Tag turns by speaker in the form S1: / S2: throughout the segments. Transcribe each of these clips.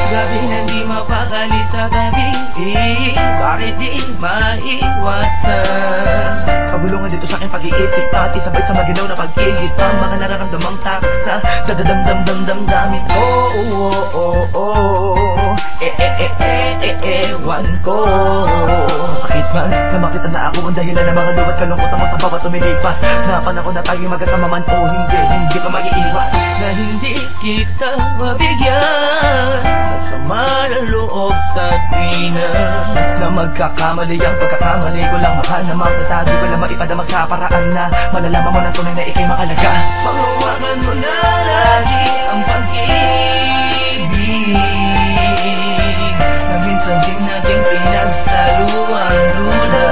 S1: Gabi na di mapakali sa tabi, bakit di maiwasan? Pabulungan dito sa aking pag-iisip at isabay sa maginaw na pag-ilit ang mga nararamdamang taksa dadadamdamdamdamdamit ko. Ewan ko. Sakit man na makita na ako ang dahilan ng mga lubat kalungkutan mo sa bawat tumilipas. Na panahon na tayo magkasama man o hindi ka maiiwas. Na hindi kita mabigyan sama ng loob sa tina. Na magkakamali ang pagkakamali ko lang. Mahal na makita, di ko lang maipadama sa paraan na malalaman mo na tunay na ikay makalaga. Panghawakan mo na lagi ang pag-ibig na minsan din natin pinagsaluan. Lula,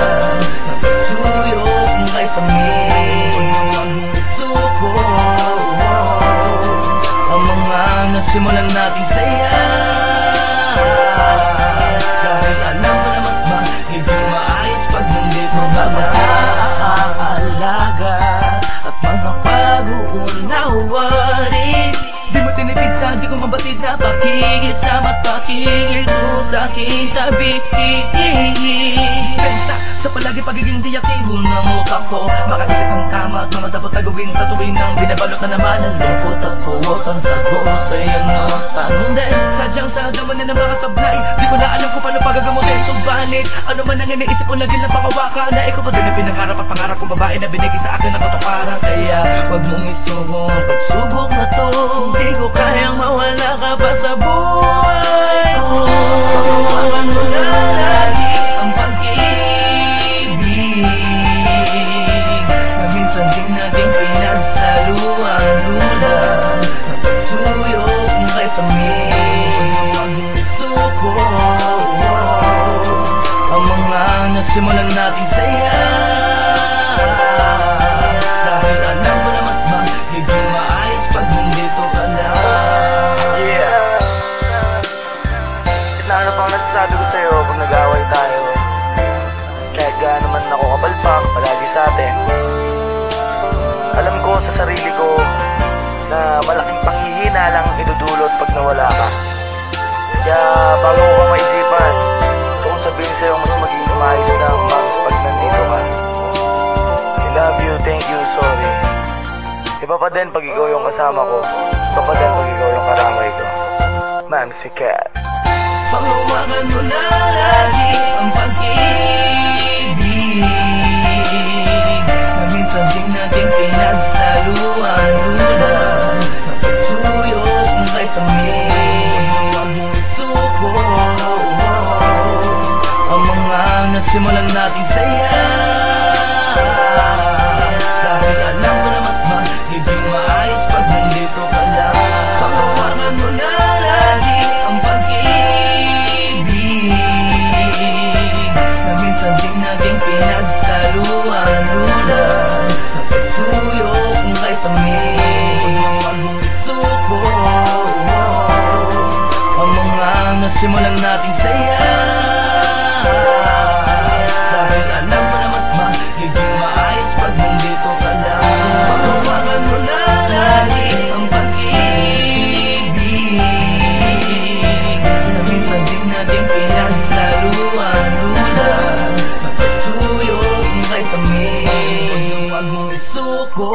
S1: napasuyok kay Panginoon ang isuko. Ang mga nasimulan nating saya, dahil alam ko na mas magiging maayos pag nandito ka na. Aalaga at mga pag-uunawarin, di mo tinipid sa di ko mabatid na pakikisama at pakikito sa aking tabi. Dispensa sa palagi pagiging diaktibo ng utak ko, makaisip ng tama at mga dapat gawin sa tuwing nang binabalot na naman ang lungkot at puwot ang sagot ay ano tanong din. Sadyang sa daman na mga sablay, di ko na alam kung paano pagagamutin. Subalit ano man ang iniisip ko lagi lang pangawakan na ikaw pa din ang pinangarap at pangarap kong babae na binigay sa akin na katuparan. Kaya wag mong isubo ang pagsubok na to, hindi ko kayang mawala ka pa sa buhay ko. Pagkawalan mo na lagi ang pag-ibig na minsan din natin pinagsaluan. Lula, napasuyok kay Panginoon ang isuko. Ang mga nasimulan nating saya, dahil alam ko na mas magiging maayos pag nandito ka na.
S2: Yeah. At na ano pang nasasabi ko sa'yo pag nag-away tayo, kahit gaano man ako kapalpak palagi sa atin, alam ko sa sarili ko na malaking panghihina lang idudulot pag nawala ka. Kaya bago ko maisipan, gusto kong sabihin sa'yo mas magiging maayos lang pag nandito ka. I love you, thank you, sorry. Iba pa din pag ikaw yung kasama ko, iba pa din pag ikaw yung karamay ko. Mamsi Cat.
S1: Panghawakan mo na lagi ang pag-ibig na minsan din natin pinagsaluan. Lula, napasuyok kay Panginoon ang isuko. Ang mga nasimulan nating saya, dahil alam ko na mas magiging maayos pag nandito ka lang. Panghawakan mo na lagi ang pag-ibig na minsan din natin pinagsaluan. Lula, napasuyok kay Panginoon ang isuko. Ang mga nasimulan nating saya, dahil alam ko na mas magiging maayos pag nandito ka lang. Panghawakan mo na lagi ang pag-ibig na minsan din natin pinagsaluan. Lula, napasuyok kay Panginoon ang isuko.